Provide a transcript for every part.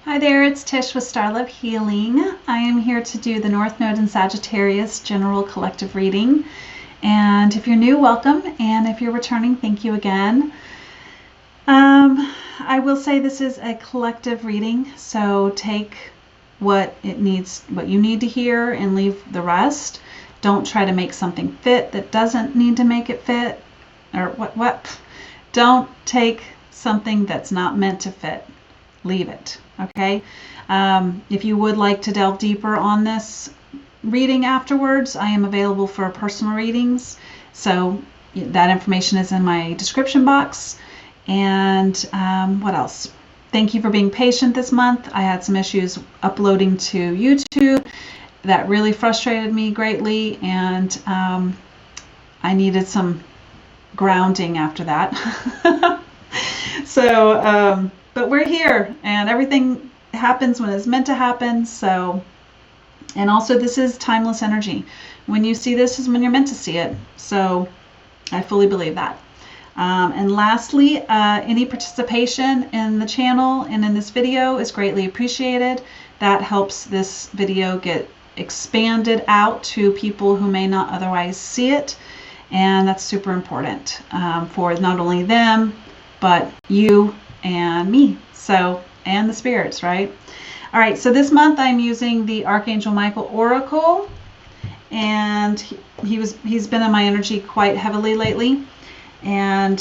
Hi there, it's Tish with Star Love Healing. I am here to do the North Node in Sagittarius General Collective Reading. And if you're new, welcome. And if you're returning, thank you again. I will say this is a collective reading, so take what you need to hear and leave the rest. Don't try to make something fit that doesn't need to make it fit. Or don't take something that's not meant to fit. Leave it. Okay. If you would like to delve deeper on this reading afterwards, I am available for personal readings. So that information is in my description box. And what else? Thank you for being patient this month. I had some issues uploading to YouTube that really frustrated me greatly, and I needed some grounding after that. So, but we're here, and everything happens when it's meant to happen. So, and also this is timeless energy. When you see this is when you're meant to see it. So I fully believe that. And lastly, any participation in the channel and in this video is greatly appreciated. That helps this video get expanded out to people who may not otherwise see it. And that's super important for not only them, but you and me, so, and the spirits, right? All right, so this month I'm using the Archangel Michael Oracle, and he's been in my energy quite heavily lately. And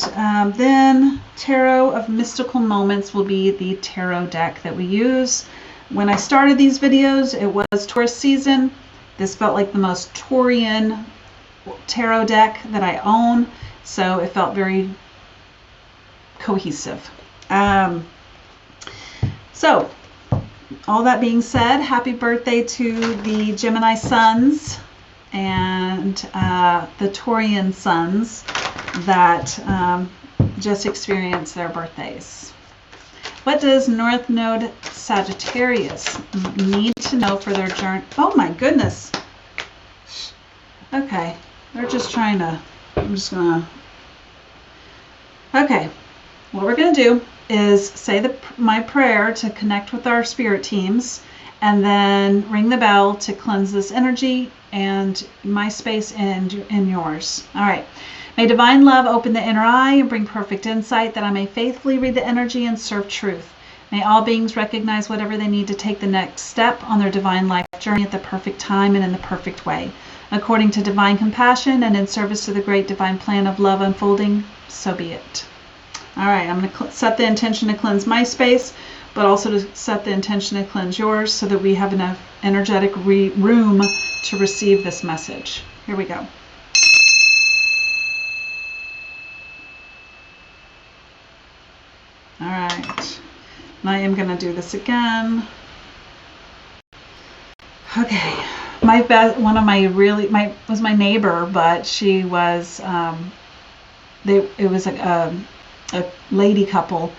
then Tarot of Mystical Moments will be the tarot deck that we use. When I started these videos, it was Taurus season. This felt like the most Taurian tarot deck that I own, so it felt very cohesive. So all that being said, happy birthday to the Gemini suns and the Taurian suns that just experienced their birthdays. What does North Node Sagittarius need to know for their journey? Oh my goodness. Okay, they're just trying to, I'm just gonna, okay. What we're going to do is say my prayer to connect with our spirit teams, and then ring the bell to cleanse this energy and my space and yours. All right. May divine love open the inner eye and bring perfect insight that I may faithfully read the energy and serve truth. May all beings recognize whatever they need to take the next step on their divine life journey at the perfect time and in the perfect way. According to divine compassion and in service to the great divine plan of love unfolding, so be it. All right, I'm going to set the intention to cleanse my space, but also to set the intention to cleanse yours so that we have enough energetic room to receive this message. Here we go. All right, and I am going to do this again. Okay, one of my was my neighbor, but she was it was a lady couple,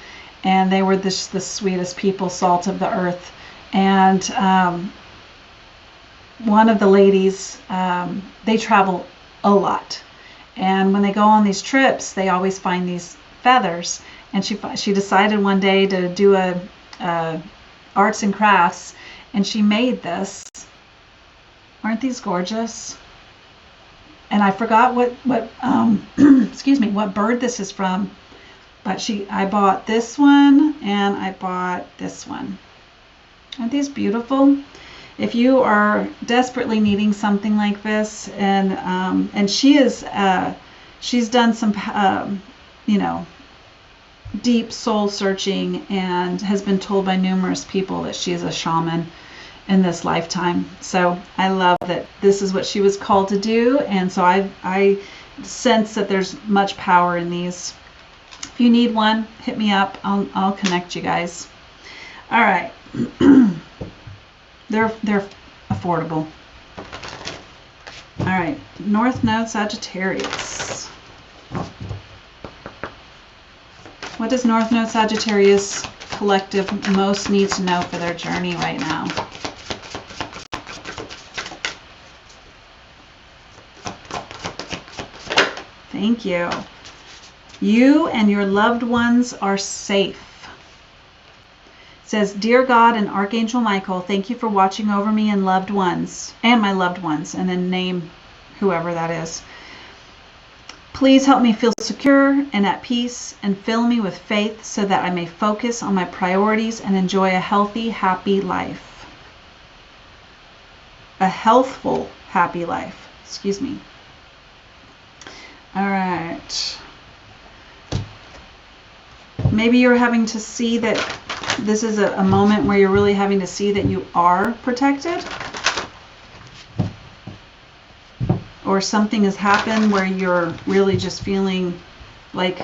and they were the sweetest people, salt of the earth. And one of the ladies, they travel a lot, and when they go on these trips, they always find these feathers. And she decided one day to do a arts and crafts, and she made this. Aren't these gorgeous? And I forgot what excuse me, what bird this is from. But I bought this one and I bought this one. Aren't these beautiful? If you are desperately needing something like this, and she's done some deep soul searching and has been told by numerous people that she is a shaman in this lifetime. So I love that this is what she was called to do, and so I sense that there's much power in these. If you need one, hit me up. I'll connect you guys. All right. They're affordable. All right. North Node Sagittarius. What does North Node Sagittarius collective most need to know for their journey right now? Thank you. You and your loved ones are safe. says, Dear God and Archangel Michael, thank you for watching over me and loved ones, and my loved ones, and then name whoever that is. Please help me feel secure and at peace, and fill me with faith so that I may focus on my priorities and enjoy a healthy, happy life. A healthful, happy life. Excuse me. All right. Maybe you're having to see that this is a moment where you're really having to see that you are protected. Or something has happened where you're really just feeling like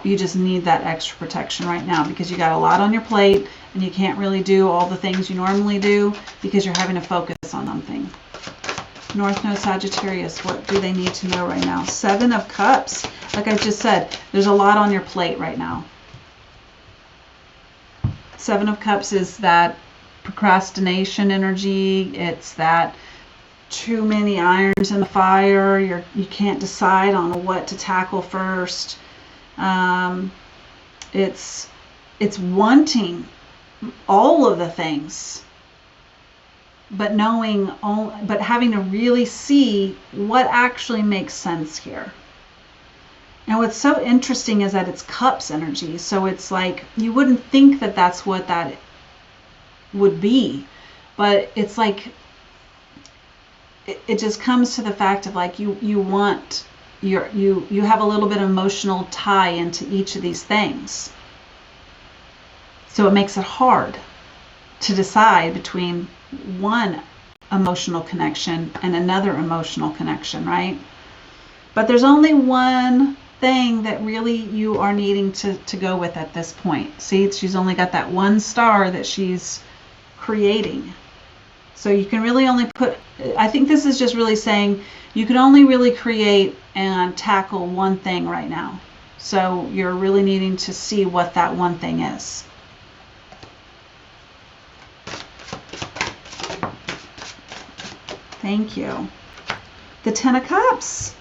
you just need that extra protection right now because you got a lot on your plate and you can't really do all the things you normally do because you're having to focus on something. North Node Sagittarius, what do they need to know right now? 7 of Cups. Like I just said, there's a lot on your plate right now. 7 of Cups is that procrastination energy. It's that too many irons in the fire. You can't decide on what to tackle first. It's wanting all of the things, but but having to really see what actually makes sense here. And what's so interesting is that it's Cups energy. So it's like you wouldn't think that that's what that would be, but it's like it just comes to the fact of like you have a little bit of emotional tie into each of these things. So it makes it hard to decide between one emotional connection and another emotional connection, right? But there's only one thing that really you are needing to go with at this point. See, she's only got that one star that she's creating. So you can really only I think this is just really saying you can only really create and tackle one thing right now. So you're really needing to see what that one thing is. Thank you. The 10 of Cups.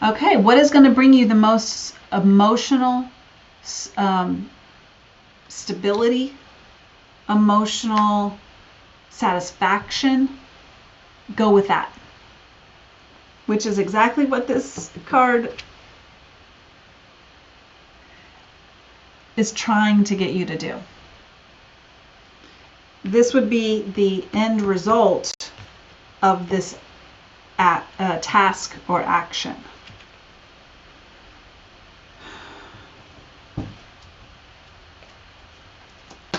Okay, what is going to bring you the most emotional stability, emotional satisfaction? Go with that. Which is exactly what this card is trying to get you to do. This would be the end result of this task or action.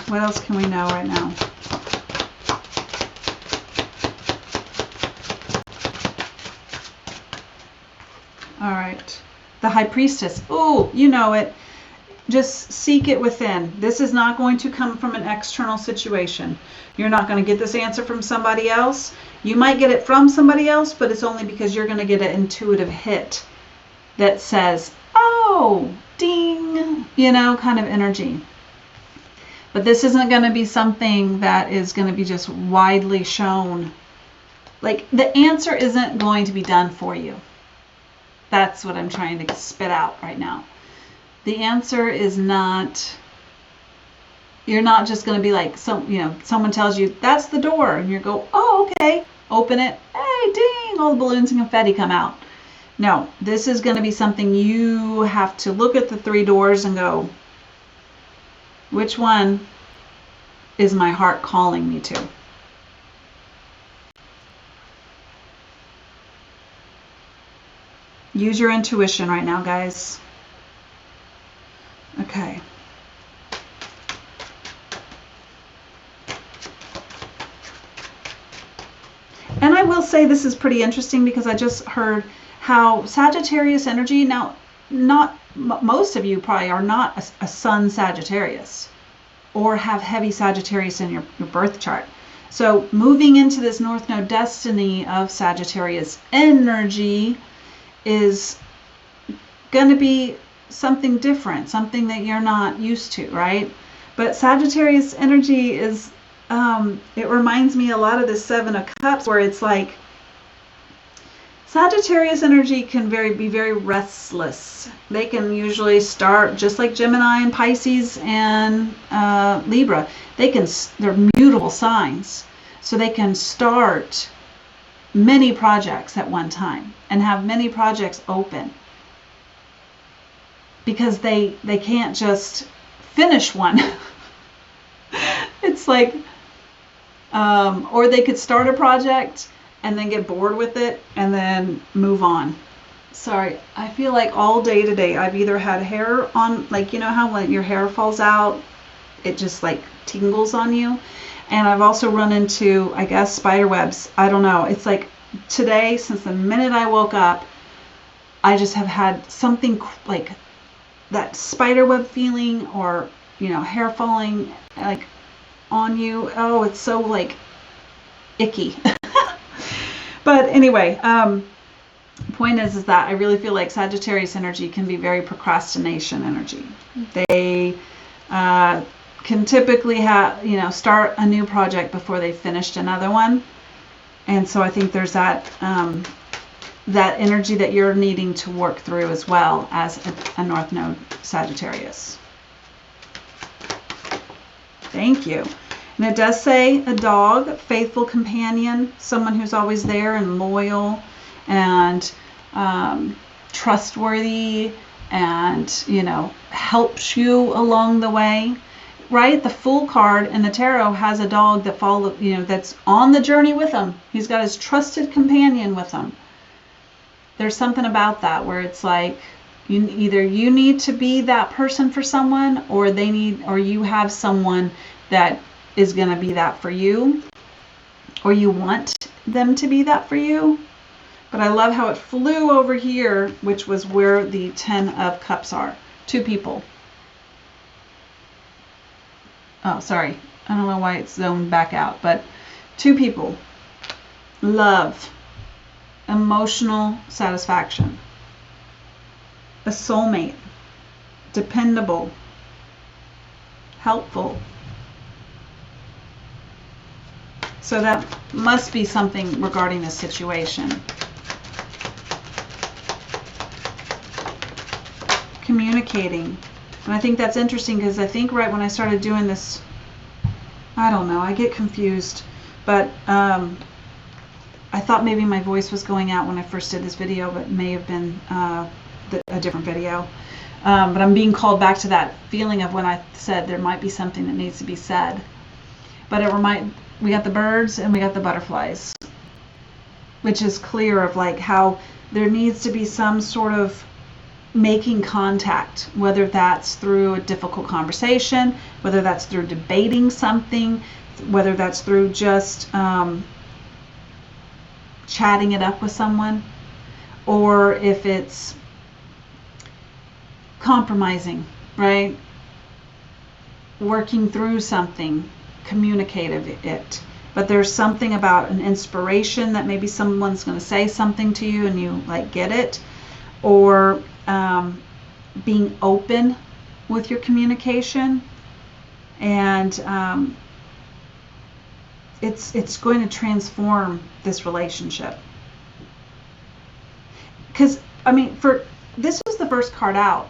What else can we know right now? All right. The High Priestess. Oh, you know it. Just seek it within. This is not going to come from an external situation. You're not going to get this answer from somebody else. You might get it from somebody else, but it's only because you're going to get an intuitive hit that says, oh, ding, you know, kind of energy. But this isn't going to be something that is going to be just widely shown. Like, the answer isn't going to be done for you. That's what I'm trying to spit out right now. The answer is not, you're not just going to be like, someone tells you, that's the door. And you go, oh, okay, open it. Hey, ding, all the balloons and confetti come out. No, this is going to be something you have to look at the 3 doors and go, which one is my heart calling me to? Use your intuition right now, guys. Okay. And I will say this is pretty interesting because I just heard how Sagittarius energy, now most of you probably are not a sun Sagittarius or have heavy Sagittarius in your birth chart. So moving into this North Node destiny of Sagittarius energy is going to be something different, something that you're not used to, right? But Sagittarius energy is, it reminds me a lot of the 7 of Cups, where it's like Sagittarius energy can be very restless. They can usually start just like Gemini and Pisces and Libra. They're mutable signs, so they can start many projects at one time and have many projects open because they can't just finish one. It's like, or they could start a project and then get bored with it and then move on. Sorry, I feel like all day today I've either had hair on, like, you know how when your hair falls out, it just like tingles on you. And I've also run into, I guess, spider webs. I don't know. It's like today, since the minute I woke up, I just have had something like that spider web feeling, or, you know, hair falling like on you. Oh, it's so like icky. But anyway, point is that I really feel like Sagittarius energy can be very procrastination energy. They can typically have, you know, start a new project before they finished another one. And so I think there's that that energy that you're needing to work through as well as a North Node Sagittarius. Thank you. And it does say a dog, faithful companion, someone who's always there and loyal and trustworthy, and, you know, helps you along the way, right? The Fool card in the tarot has a dog that that's on the journey with him. He's got his trusted companion with him. There's something about that where it's like, either you need to be that person for someone, or you have someone that is going to be that for you, or you want them to be that for you. But I love how it flew over here, which was where the 10 of Cups are. 2 people. Oh, sorry. I don't know why it's zoned back out, but 2 people. Love. Emotional satisfaction. A soulmate. Dependable. Helpful. So that must be something regarding this situation. Communicating. And I think that's interesting because I think right when I started doing this, I don't know, I get confused, but I thought maybe my voice was going out when I first did this video, but it may have been a different video. But I'm being called back to that feeling of when I said there might be something that needs to be said. But we got the birds and we got the butterflies, which is clear of like how there needs to be some sort of making contact, whether that's through a difficult conversation, whether that's through debating something, whether that's through just chatting it up with someone, or if it's compromising, right? Working through something, communicative it. But there's something about an inspiration that maybe someone's going to say something to you and you like get it, or being open with your communication, and it's going to transform this relationship. Because I mean, this was the first card out.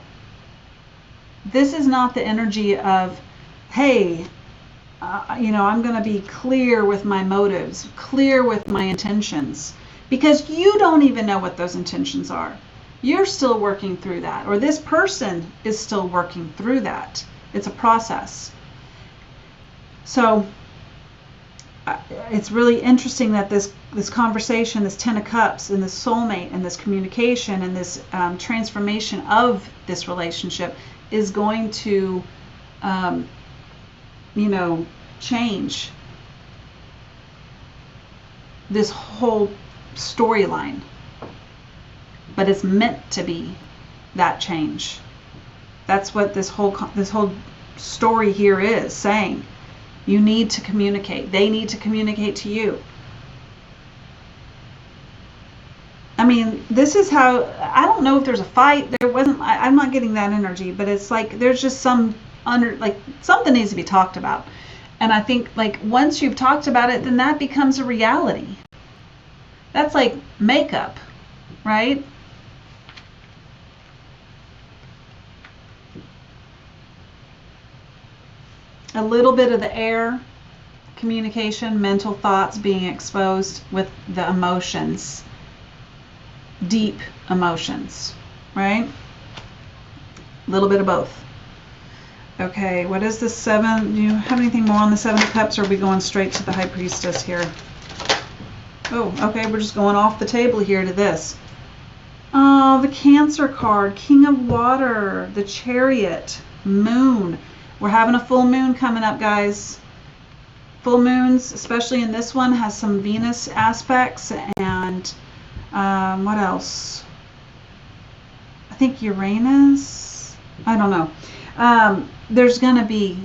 This is not the energy of, hey, you know, I'm going to be clear with my motives, clear with my intentions, because you don't even know what those intentions are. You're still working through that, or this person is still working through that. It's a process. So it's really interesting that this conversation, this 10 of Cups, and this soulmate, and this communication, and this transformation of this relationship is going to, you know, change this whole storyline. But it's meant to be that change. That's what this whole story here is saying. You need to communicate. They need to communicate to you. I mean, this is how, I don't know if there's a fight. There wasn't, I'm not getting that energy, but it's like there's just something needs to be talked about. And I think like once you've talked about it, then that becomes a reality. That's like makeup. right? A little bit of the air, communication, mental thoughts being exposed with the emotions, deep emotions, right? A little bit of both. Okay, what is the 7? Do you have anything more on the 7 of Cups, or are we going straight to the High Priestess here? Oh, okay, we're just going off the table here to this. Oh, the Cancer card, King of Water, the Chariot, Moon. We're having a full moon coming up, guys. Full moons, especially in this one, has some Venus aspects, and what else? I think Uranus. I don't know. There's going to be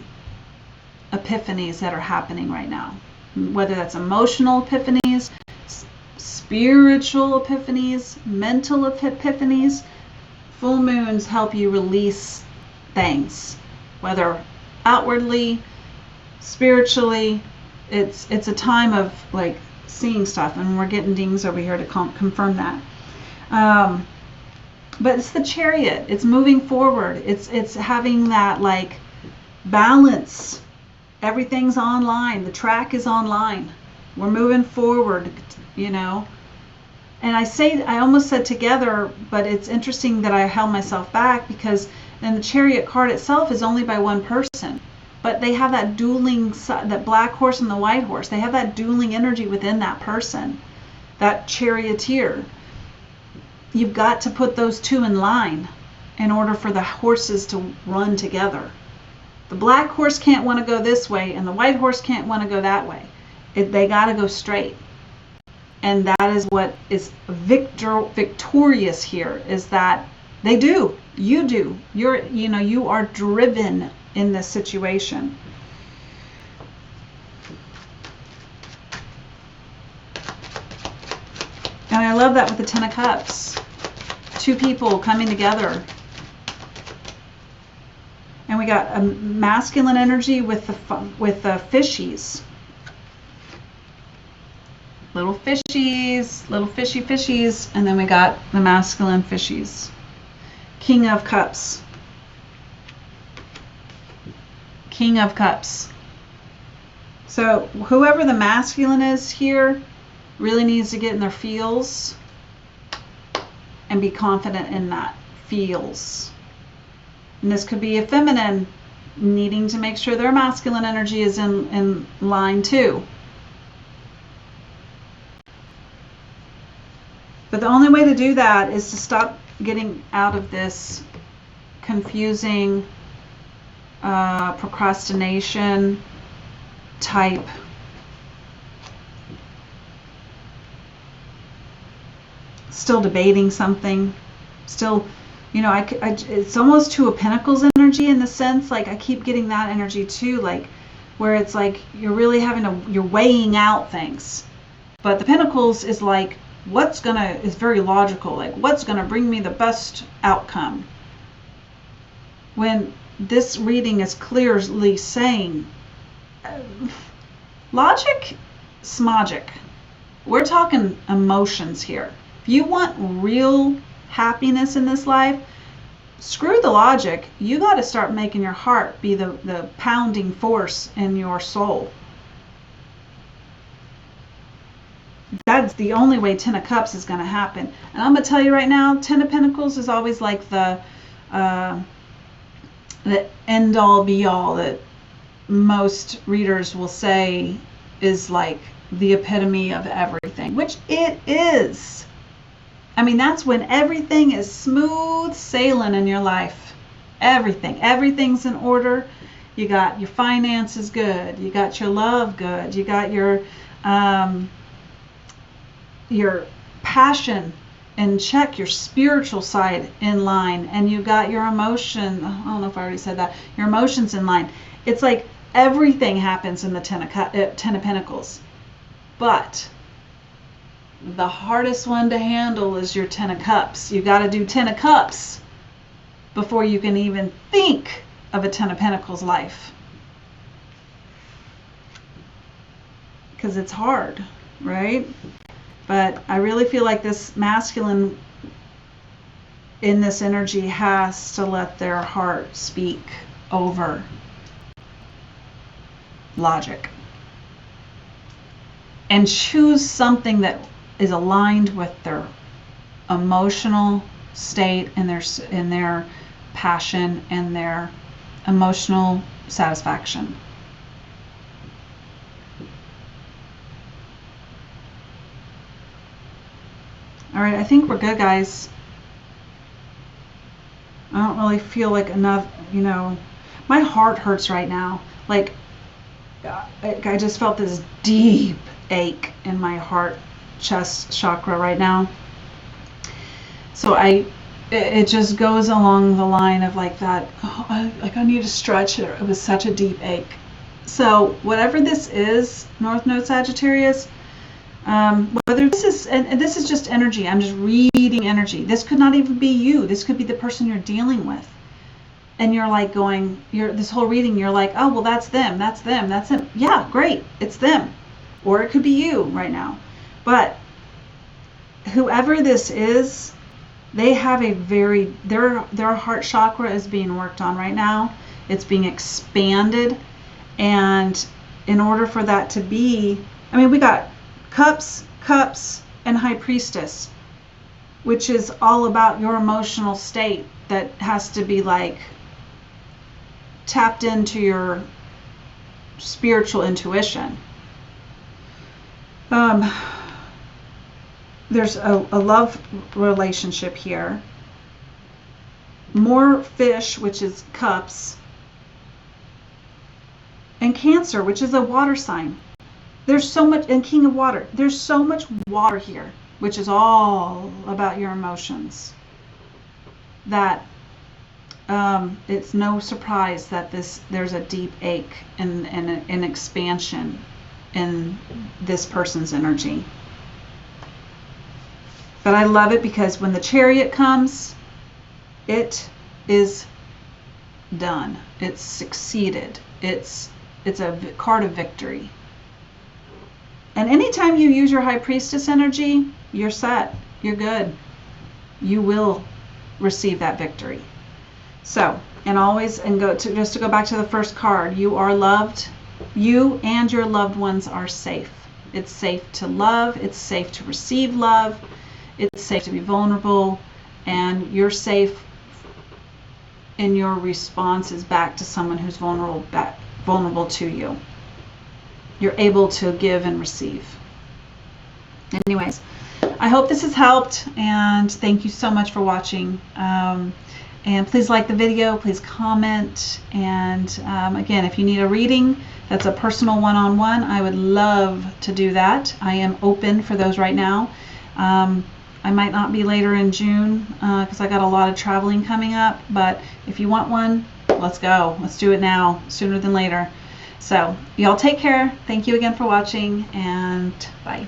epiphanies that are happening right now, whether that's emotional epiphanies, spiritual epiphanies, mental epiphanies. Full moons help you release things, whether outwardly, spiritually. It's a time of like seeing stuff, and we're getting dings over here to confirm that. But it's the Chariot. It's moving forward. It's having that like balance. Everything's online. The track is online. We're moving forward, you know. And I almost said together, but it's interesting that I held myself back, because then the Chariot card itself is only by one person. But they have that dueling, that black horse and the white horse. They have that dueling energy within that person, that charioteer. You've got to put those two in line in order for the horses to run together. The black horse can't want to go this way, and the white horse can't want to go that way. They got to go straight. And that is what is victorious here, is that they do. You do. You are driven in this situation. And I love that with the 10 of Cups. Two people coming together. And we got a masculine energy with the fishies. Little fishies, and then we got the masculine fishies. King of Cups. King of Cups. So whoever the masculine is here really needs to get in their feels and be confident in that feels. And this could be a feminine needing to make sure their masculine energy is in line too. But the only way to do that is to stop getting out of this confusing procrastination type still debating something, still, it's almost Two of Pentacles energy, in the sense, like I keep getting that energy too, like where it's like you're really you're weighing out things. But the Pentacles is like, is very logical, like what's gonna bring me the best outcome. When this reading is clearly saying logic, smogic. We're talking emotions here. If you want real happiness in this life, screw the logic. You got to start making your heart be the pounding force in your soul. That's the only way 10 of Cups is going to happen. And I'm going to tell you right now, 10 of Pentacles is always like the end all be all that most readers will say is like the epitome of everything, which it is. I mean, that's when everything is smooth sailing in your life. Everything's in order. You got your finances good. You got your love good. You got your passion in check, your spiritual side in line, and you got your emotion. I don't know if I already said that. Your emotions in line. It's like everything happens in the 10 of Pentacles. But the hardest one to handle is your 10 of Cups. You got to do 10 of Cups before you can even think of a 10 of Pentacles life. Because it's hard, right? But I really feel like this masculine in this energy has to let their heart speak over logic and choose something that is aligned with their emotional state and their passion and their emotional satisfaction. All right, I think we're good, guys. I don't really feel like enough, you know, my heart hurts right now. Like, I just felt this deep ache in my heart chest chakra right now. So it just goes along the line of like that, oh, I need to stretch it. It was such a deep ache. So whatever this is, North Node Sagittarius, whether this is, and this is just energy, I'm just reading energy. This could not even be you. This could be the person you're dealing with. And you're like going, this whole reading, you're like, oh, well, that's them, that's them, that's them. Yeah, great, it's them. Or it could be you right now. But whoever this is, they have a their heart chakra is being worked on right now. It's being expanded. And in order for that to be, I mean, we got cups, and high priestess, which is all about your emotional state that has to be like tapped into your spiritual intuition. There's a love relationship here. More fish, which is cups, and Cancer, which is a water sign. There's so much, and King of Water, there's so much water here, which is all about your emotions, that it's no surprise that there's a deep ache and an expansion in this person's energy. But I love it because when the Chariot comes, it is done. It's succeeded. It's a card of victory. And anytime you use your High Priestess energy, you're set. You're good. You will receive that victory. So, and always, and just to go back to the first card, you are loved. You and your loved ones are safe. It's safe to love. It's safe to receive love. It's safe to be vulnerable. And you're safe in your responses back to someone who's vulnerable to you. You're able to give and receive. Anyways, I hope this has helped, and thank you so much for watching. And please like the video, please comment, and again, if you need a reading that's a personal one-on-one, I would love to do that. I am open for those right now. I might not be later in June because I got a lot of traveling coming up, but if you want one, let's go. Let's do it now, sooner than later. So y'all take care. Thank you again for watching, and bye.